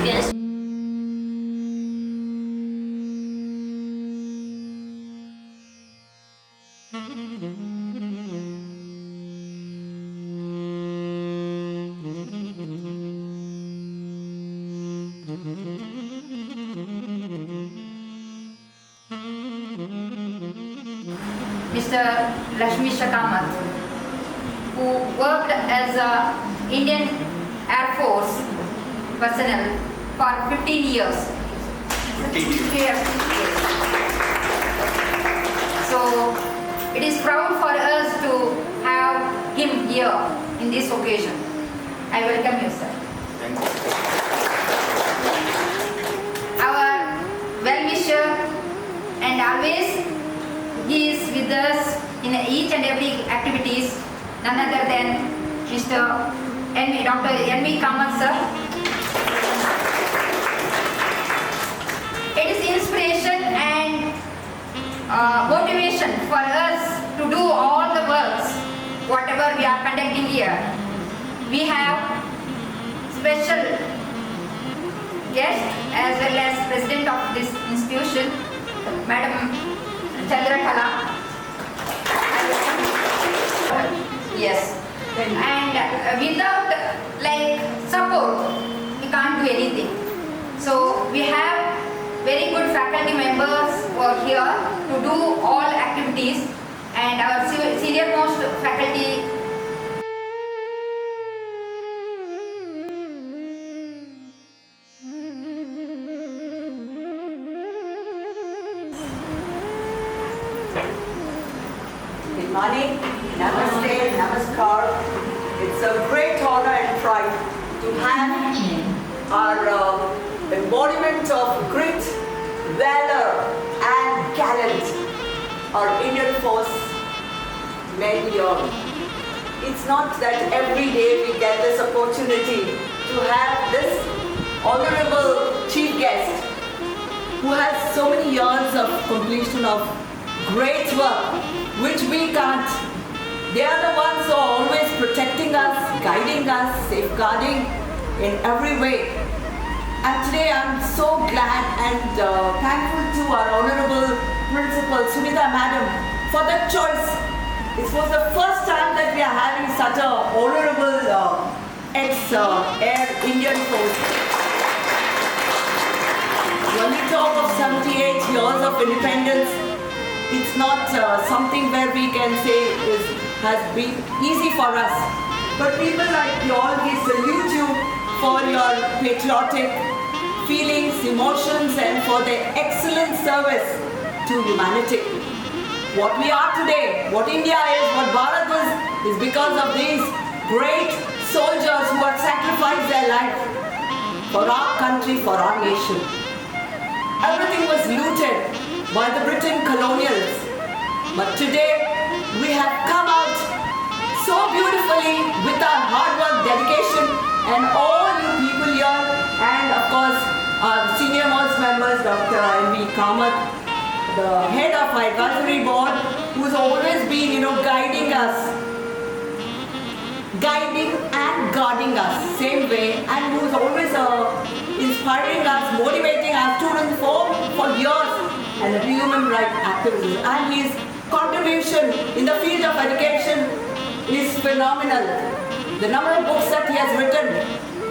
guest. Mr. Lakshmeesh Kamath, who worked as a Indian Air Force personnel for 15 years. 15 years. So it is proud for us to have him here in this occasion. I welcome you, sir. Thank you. Our well-wisher, and always he is with us in each and every activities, none other than Mr. Dr. N.V. Kamath, sir. It is inspiration and motivation for us to do all the works, whatever we are conducting here. We have special guest as well as president of this institution, Madam Chandrakala. Yes. And without support, we can't do anything. So we have very good faculty members who are here to do all activities, and our senior most faculty. Good morning, namaste, namaskar. It's a great honor and pride to have our embodiment of grit, valor and talent, our Indian force men here. It's not that every day we get this opportunity to have this honorable chief guest who has so many years of completion of great work which we can't. They are the ones who are always protecting us, guiding us, safeguarding in every way. And today I'm so glad and thankful to our Honorable Principal Sunita Madam for that choice. It was the first time that we are having such a honorable ex-Air Indian Force. When we talk of 78 years of independence, it's not something where we can say has been easy for us. But people like you all, we salute you for your patriotic feelings, emotions, and for their excellent service to humanity. What we are today, what India is, what Bharat is because of these great soldiers who have sacrificed their life for our country, for our nation. Everything was looted by the Britain colonials. But today, we have come out so beautifully with our hard work, dedication, and all you people here, and of course, our senior most members, Dr. N.V. Kamath, the head of our advisory board, who's always been, guiding us, guiding and guarding us, same way, and who's always inspiring us, motivating our students for years, and a human rights activist. And his contribution in the field of education is phenomenal. The number of books that he has written,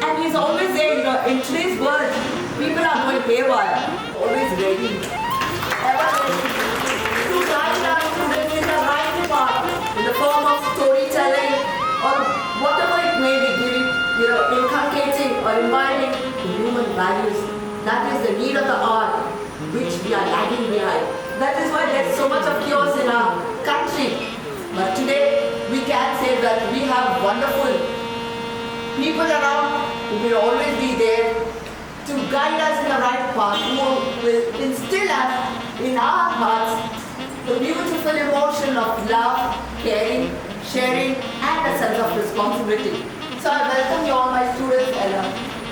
and he's always there, in today's world, people are going haywire, always ready, ever ready to guide our students in the right path, in the form of storytelling, or whatever it may be, giving, inculcating or imbibing the human values. That is the need of the hour, which we are lagging behind. That is why there's so much of chaos in our country. But today, we can say that we have wonderful people around who will always be there to guide us in the right path, who will instill us in our hearts the beautiful emotion of love, caring, sharing, and a sense of responsibility. So I welcome you all, my students, and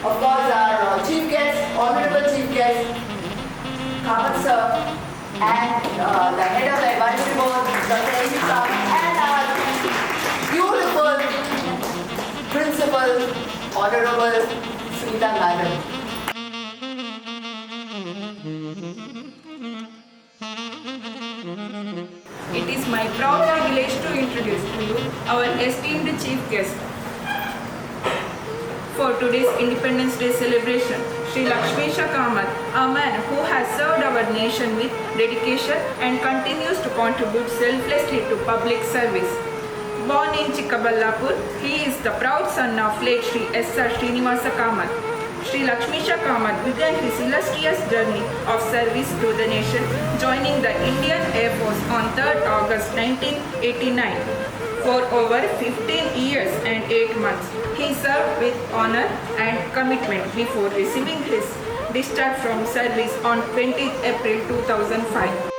of course our chief guest, honorable chief guest, Kamath sir, and the head of the advisory board, Dr. N.V. Kamath, and our beautiful principal, honorable Sunita Madam. It is my proud privilege to introduce to you our esteemed chief guest for today's Independence Day celebration, Sri Lakshmeesh Kamath, a man who has served our nation with dedication and continues to contribute selflessly to public service. Born in Chikkaballapur, he is the proud son of late Sri S.R. Srinivasa Kamath. Sri Lakshmeesh Kamath began his illustrious journey of service to the nation, joining the Indian Air Force on 3rd August 1989. For over 15 years and 8 months, he served with honor and commitment before receiving his discharge from service on 20th April 2005.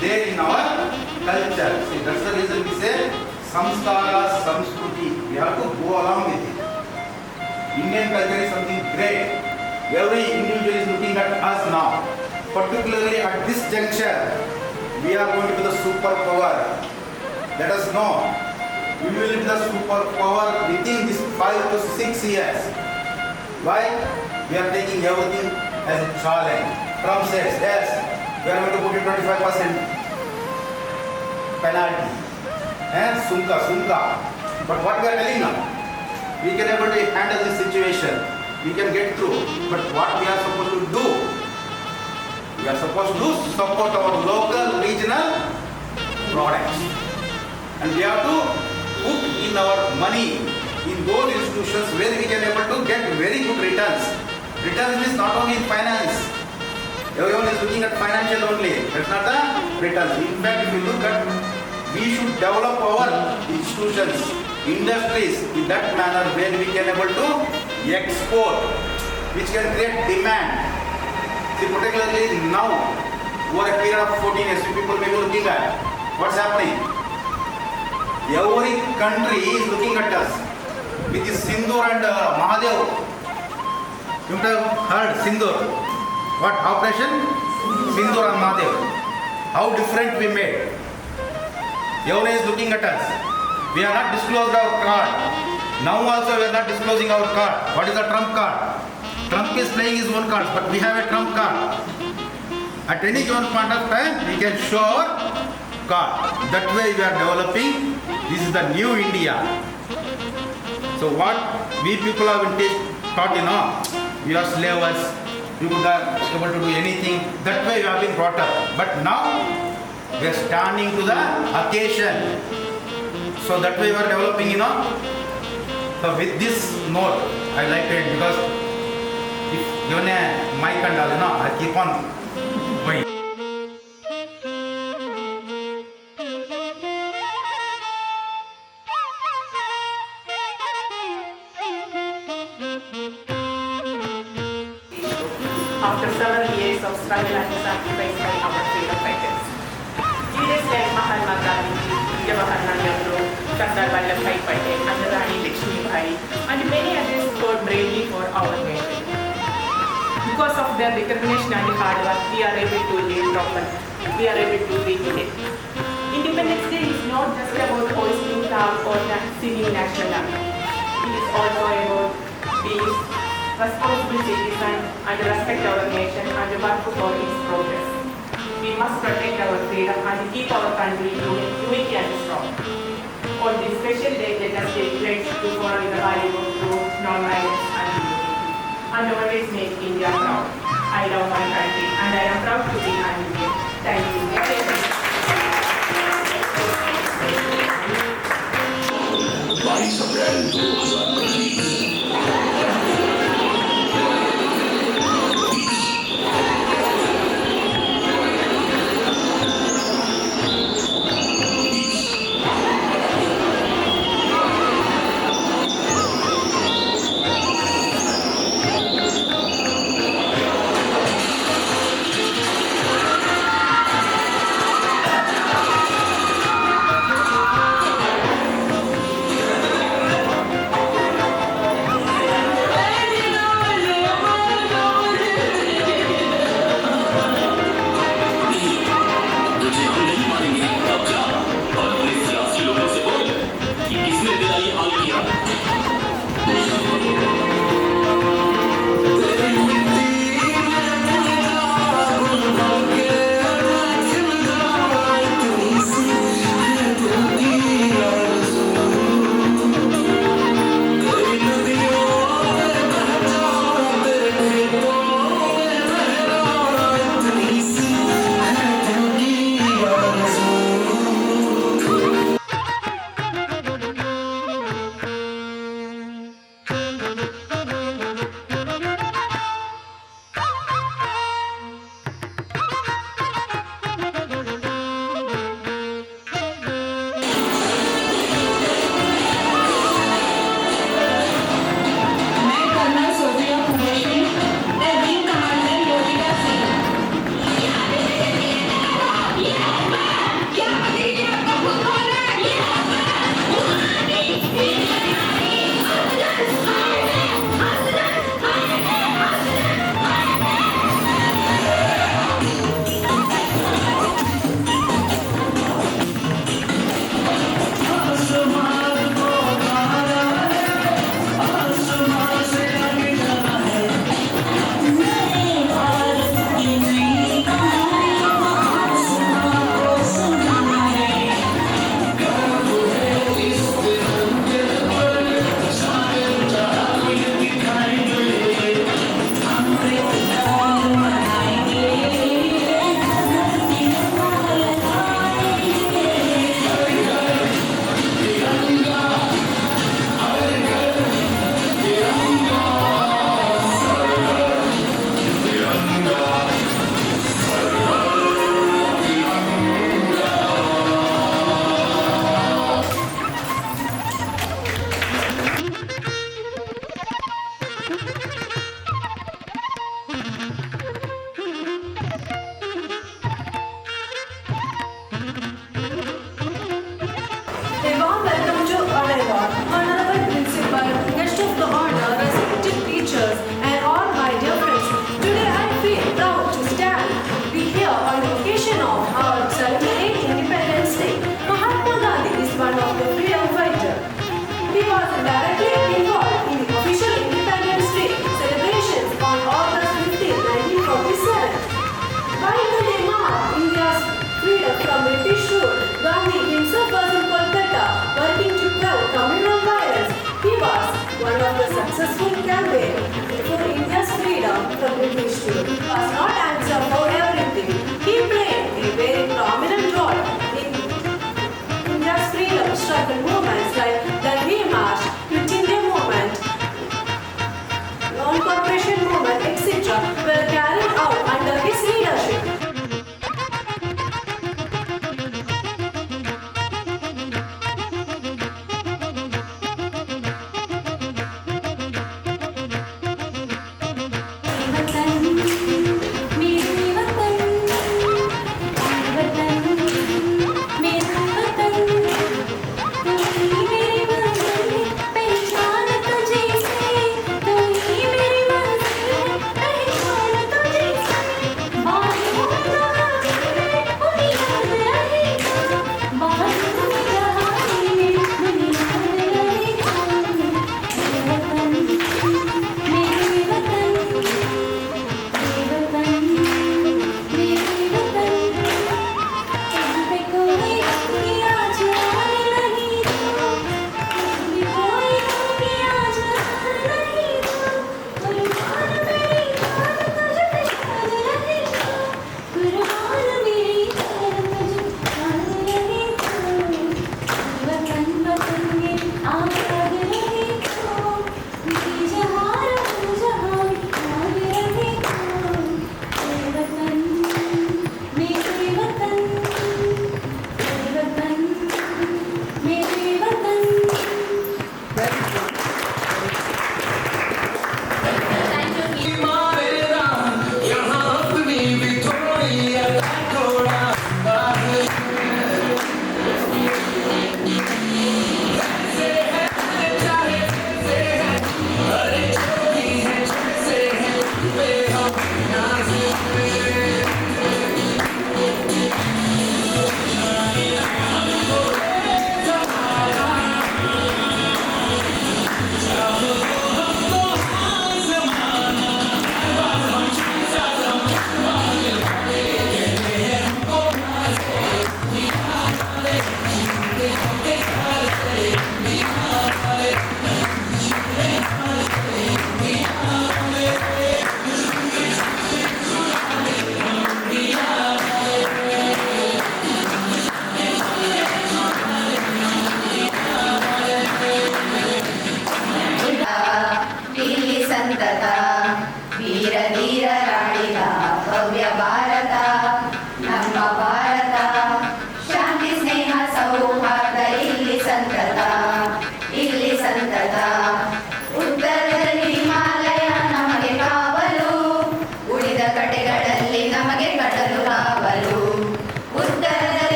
There in our culture. See, that's the reason we say samskara, samskruti. We have to go along with it. Indian culture is something great. Every individual is looking at us now. Particularly at this juncture, we are going to be the superpower. Let us know. We will be the superpower within this 5 to 6 years. Why? We are taking everything as a challenge. Trump says, yes, we are going to put in 25% penalty. And sunka. But what we are telling now? We can able to handle this situation. We can get through. But what we are supposed to do? We are supposed to support our local, regional products. And we have to put in our money in those institutions where we can able to get very good returns. Returns is not only in finance. Everyone is looking at financial only. That's not the returns. In fact, if you look at, we should develop our institutions, industries in that manner where we can able to export, which can create demand. See, particularly now, over a period of 14 years, people may be looking at what's happening. Every country is looking at us with this Sindur and Mahadev. You might have heard Sindur. What? Operation Sindur and Mahadev. How different we made. Everyone is looking at us. We have not disclosed our card. Now also we are not disclosing our card. What is the trump card? Trump is playing his own cards, but we have a trump card. At any given point of time, we can show our card. That way we are developing. This is the new India. So what we people have been taught, we are slavers. We could not able to do anything. That way we have been brought up. But now we are standing to the occasion. So that way we are developing, So with this note, I like it because if given a mic and all, I keep on going. After several years of struggle and sacrifice by our freedom fighters, leaders like Mahatma Gandhi, Jawaharlal Nehru, Sardar Vallabhbhai Patel, and Rani Lakshmeebai, and many others fought bravely for our nation. Because of their determination and hard work, we are able to live properly. We are able to live today. Independence Day is not just about hoisting flag or singing national anthem. It is also about being responsible citizens and respect our nation and work for its progress. We must protect our freedom and keep our country unique and strong. On this special day, let us take pledge to follow the value of truth, non-violence and unity, and always make India proud. I love my country and I am proud to be an Indian. Thank you.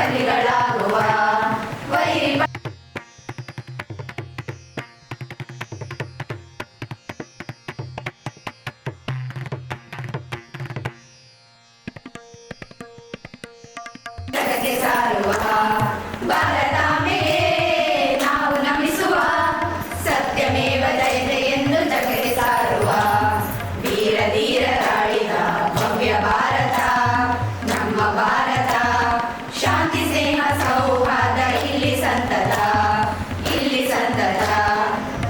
ಬಲಿಗಳಾಗುವ ವೈರಿ ಜಗಕ್ಕೆ ಸಾರುವ ಭಾರತಾಂಬೆಗೆ ನಾವು ನಮಿಸುವ ಸತ್ಯಮೇವ ಜಯತೆ ಎಂದು ಜಗಕ್ಕೆ ಸಾರುವ ವೀರ ಧೀರರಾಳಿದ ಭವ್ಯ ಭಾರತ ನಮ್ಮ ಭಾರತ ಶಾಂತಿ ಸ್ನೇಹ ಸೌಹಾರ್ದ ಇಲ್ಲಿ ಸಂತತ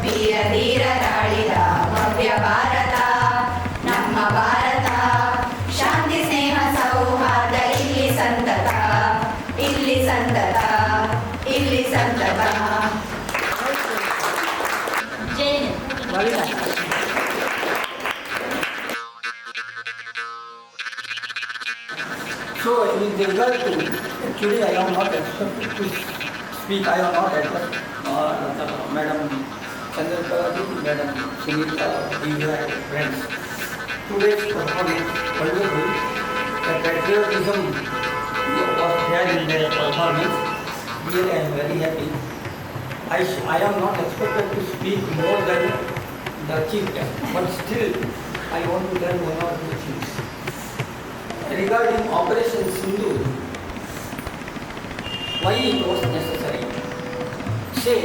ವೀರ ಧೀರರಾಳಿದ ಭವ್ಯ ಭಾರತ ನಮ್ಮ ಭಾರತ ಶಾಂತಿ ಸ್ನೇಹ ಸೌಹಾರ್ದ ಇಲ್ಲಿ ಸಂತತ ಜೈ Hind. Very nice. So, in regard to, actually I am not expected to speak, I am not expected, Madam Chandrika, Madam Sunita, Divya, friends. Today's performance, wonderful, the patriotism was there in their performance, really I am very happy. I am not expected to speak more than the chief guest, but still I want to learn one or two things. Regarding Operation Sindhu, why it was necessary? Say,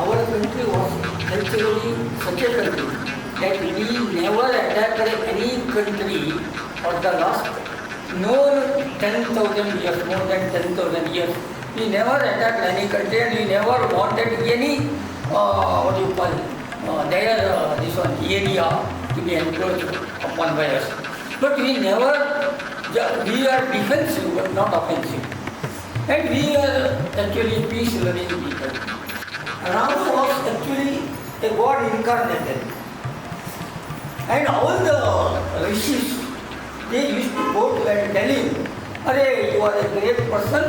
our country was culturally such a country that we never attacked any country for the last no 10,000 years, more than 10,000 years. We never attacked any country and we never wanted any, this one, area to be encroached upon by us. But we never, we are defensive but not offensive. And we are actually peace-loving people. Rama was actually a God incarnated. And all the rishis, they used to go to and tell him, "Arey, you are a great person,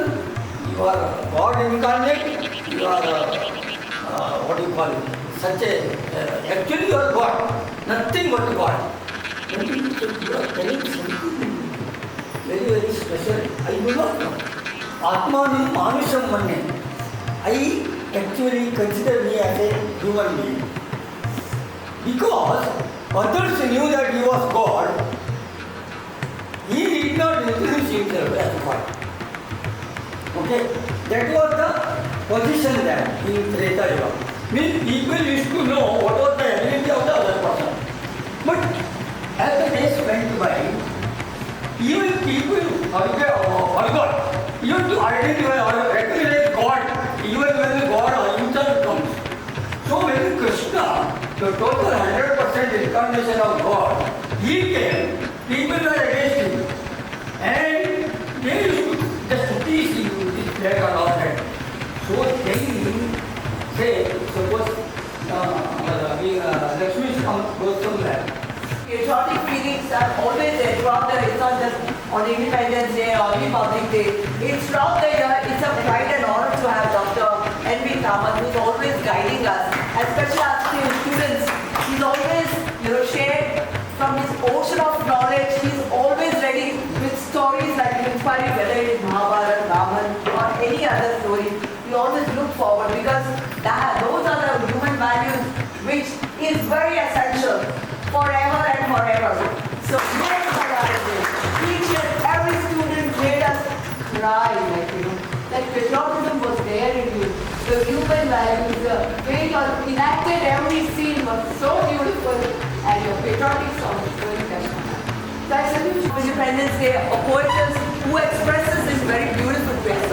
you are God incarnate, you are, such a, actually you are God, nothing but God." You are telling something very, very special. I do not know. Atmanam Manusam Manne. I actually consider me as a human being. Because others knew that he was God, he did not introduce himself as God. Okay? That was the position there in Treta Yuga. Means people used to know what was the ability of the other person. But as the days went by, even people forgot even to identify or recognize God, even when the God himself comes. So when Krishna, the total 100% incarnation of God, he came, people were against him. And they used to just tease him, this black and all that. So they say, suppose Lakshmeesh Kamath goes somewhere. Patriotic feelings are always there throughout the year. It's not just on Independence Day or Republic Day. It's throughout the year. It's a pride and honor to have Dr. N.V. Kamath, who's always guiding us, especially our students. He's always, shared from his ocean of knowledge. He's always ready with stories that will inspire you, whether it is Mahabharata, Raman, or any other story. We always look forward because those are the human values which is very essential forever and forever. So next Saturday, each and every student made us cry, like patriotism was there in you. The human values, the way you enacted every scene was so beautiful, and your patriotic song was very touching. So I salute Independence Day, a poetess who expresses in very beautiful ways.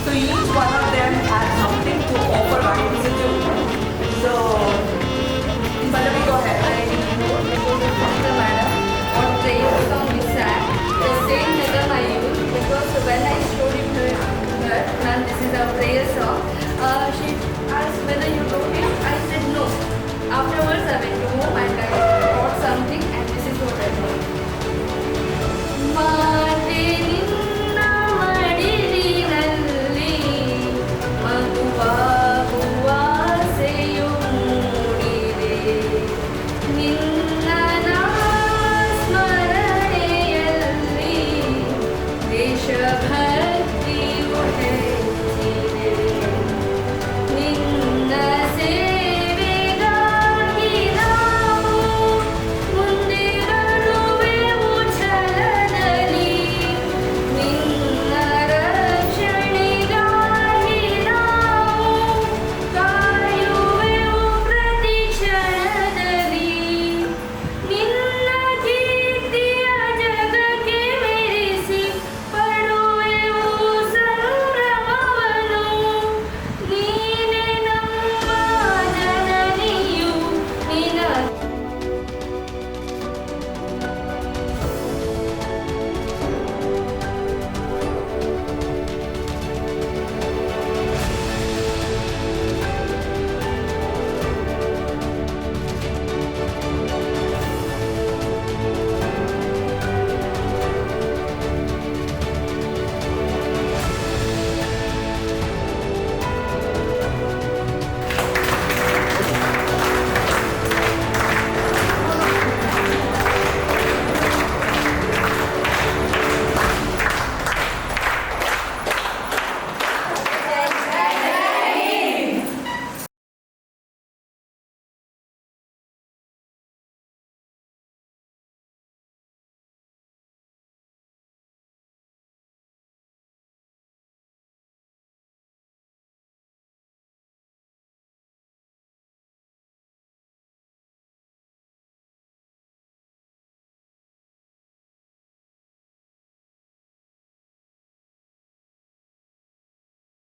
So each one of them has something to offer our institute. So, Pallavi, go ahead. Madam, what prayer song we sang, the same rhythm I used, because when I showed it to her, ma'am, this is our prayer song, she asked whether you wrote it. I said no. Afterwards, I went home and I wrote something, and this is what I wrote. Shabha